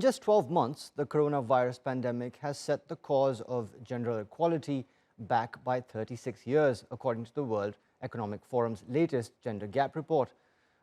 just 12 months, the coronavirus pandemic has set the cause of gender equality back by 36 years, according to the World Economic Forum's latest gender gap report.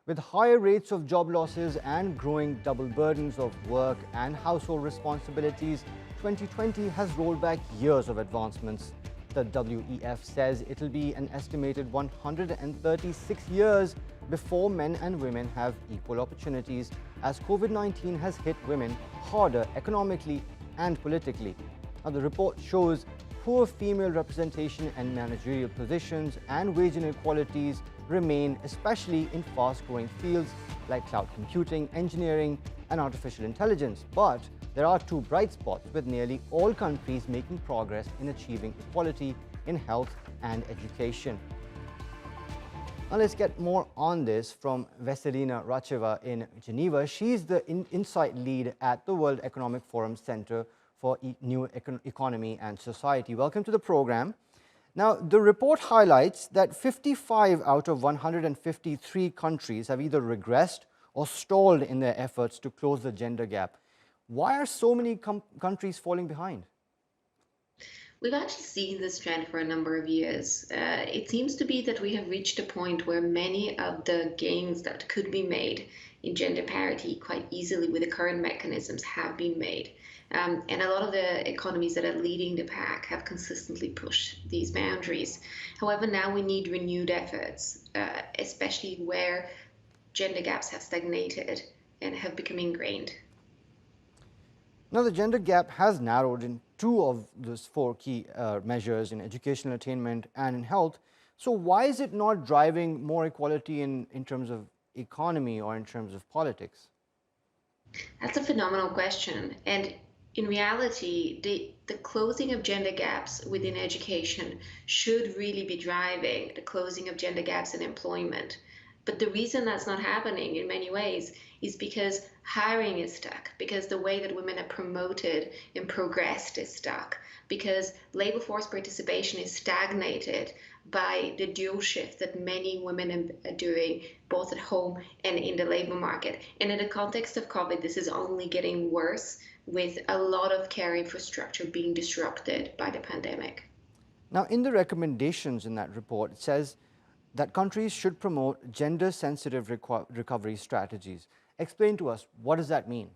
With higher rates of job losses and growing double burdens of work and household responsibilities, 2020 has rolled back years of advancements. The WEF says it'll be an estimated 136 years before men and women have equal opportunities, as COVID-19 has hit women harder economically and politically. Now, the report shows poor female representation in managerial positions and wage inequalities remain, especially in fast-growing fields like cloud computing, engineering, and artificial intelligence. But there are two bright spots, with nearly all countries making progress in achieving equality in health and education. Now let's get more on this from Veselina Ratcheva in Geneva. She's the insight lead at the World Economic Forum Center for New Economy and Society. Welcome to the program. Now, the report highlights that 55 out of 153 countries have either regressed or stalled in their efforts to close the gender gap. Why are so many countries falling behind? We've actually seen this trend for a number of years. It seems to be that we have reached a point where many of the gains that could be made in gender parity quite easily with the current mechanisms have been made. And a lot of the economies that are leading the pack have consistently pushed these boundaries. However, now we need renewed efforts, especially where gender gaps have stagnated and have become ingrained. Now, the gender gap has narrowed in two of those four key measures, in educational attainment and in health. So why is it not driving more equality in terms of economy or in terms of politics? That's a phenomenal question. And in reality, the closing of gender gaps within education should really be driving the closing of gender gaps in employment. But the reason that's not happening in many ways is because hiring is stuck, because the way that women are promoted and progressed is stuck, because labor force participation is stagnated by the dual shift that many women are doing both at home and in the labor market. And in the context of COVID, this is only getting worse, with a lot of care infrastructure being disrupted by the pandemic. Now, in the recommendations in that report, it says that countries should promote gender-sensitive recovery strategies. Explain to us, what does that mean?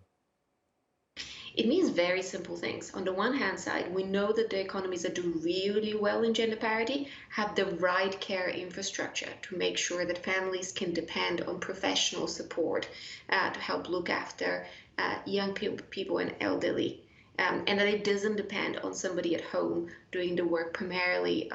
It means very simple things. On the one hand side, we know that the economies that do really well in gender parity have the right care infrastructure to make sure that families can depend on professional support to help look after young people and elderly. And that it doesn't depend on somebody at home doing the work primarily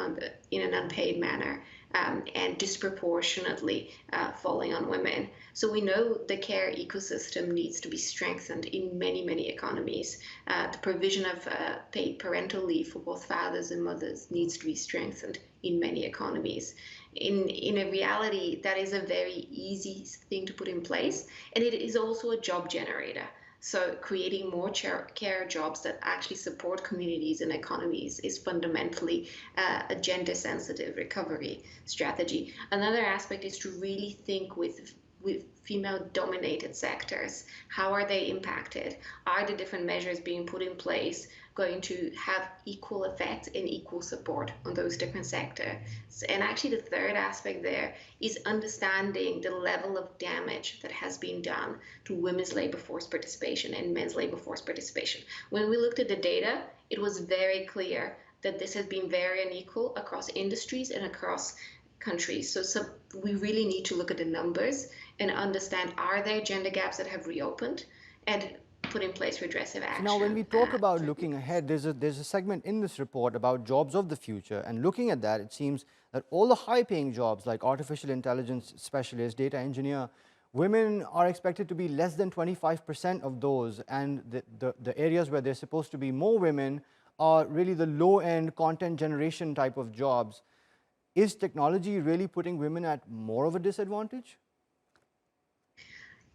in an unpaid manner and disproportionately falling on women. So we know the care ecosystem needs to be strengthened in many, many economies. The provision of paid parental leave for both fathers and mothers needs to be strengthened in many economies. In a reality, that is a very easy thing to put in place, and it is also a job generator. So creating more care jobs that actually support communities and economies is fundamentally a gender-sensitive recovery strategy. Another aspect is to really think with female-dominated sectors. How are they impacted? Are the different measures being put in place going to have equal effect and equal support on those different sectors? And actually the third aspect there is understanding the level of damage that has been done to women's labor force participation and men's labor force participation. When we looked at the data, it was very clear that this has been very unequal across industries and across countries. So we really need to look at the numbers and understand, are there gender gaps that have reopened, and put in place redressive action. Now, when we talk about looking ahead, there's a segment in this report about jobs of the future. And looking at that, it seems that all the high-paying jobs like artificial intelligence specialist, data engineer, women are expected to be less than 25% of those. And the areas where there's supposed to be more women are really the low-end content generation type of jobs. Is technology really putting women at more of a disadvantage?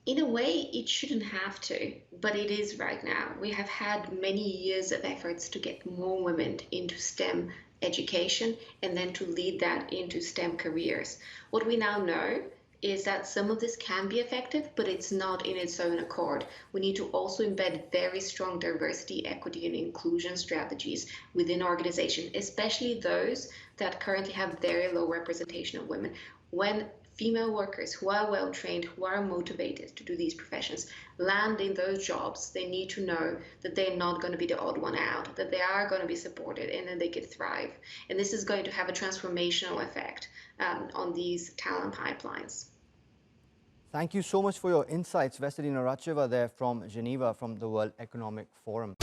In a way, it shouldn't have to, but it is right now. We have had many years of efforts to get more women into STEM education and then to lead that into STEM careers. What we now know is that some of this can be effective, but it's not in its own accord. We need to also embed very strong diversity, equity, and inclusion strategies within organizations, especially those that currently have very low representation of women. When female workers who are well trained, who are motivated to do these professions, land in those jobs, they need to know that they're not going to be the odd one out, that they are going to be supported and that they could thrive. And this is going to have a transformational effect on these talent pipelines. Thank you so much for your insights, Veselina Ratcheva there from Geneva, from the World Economic Forum.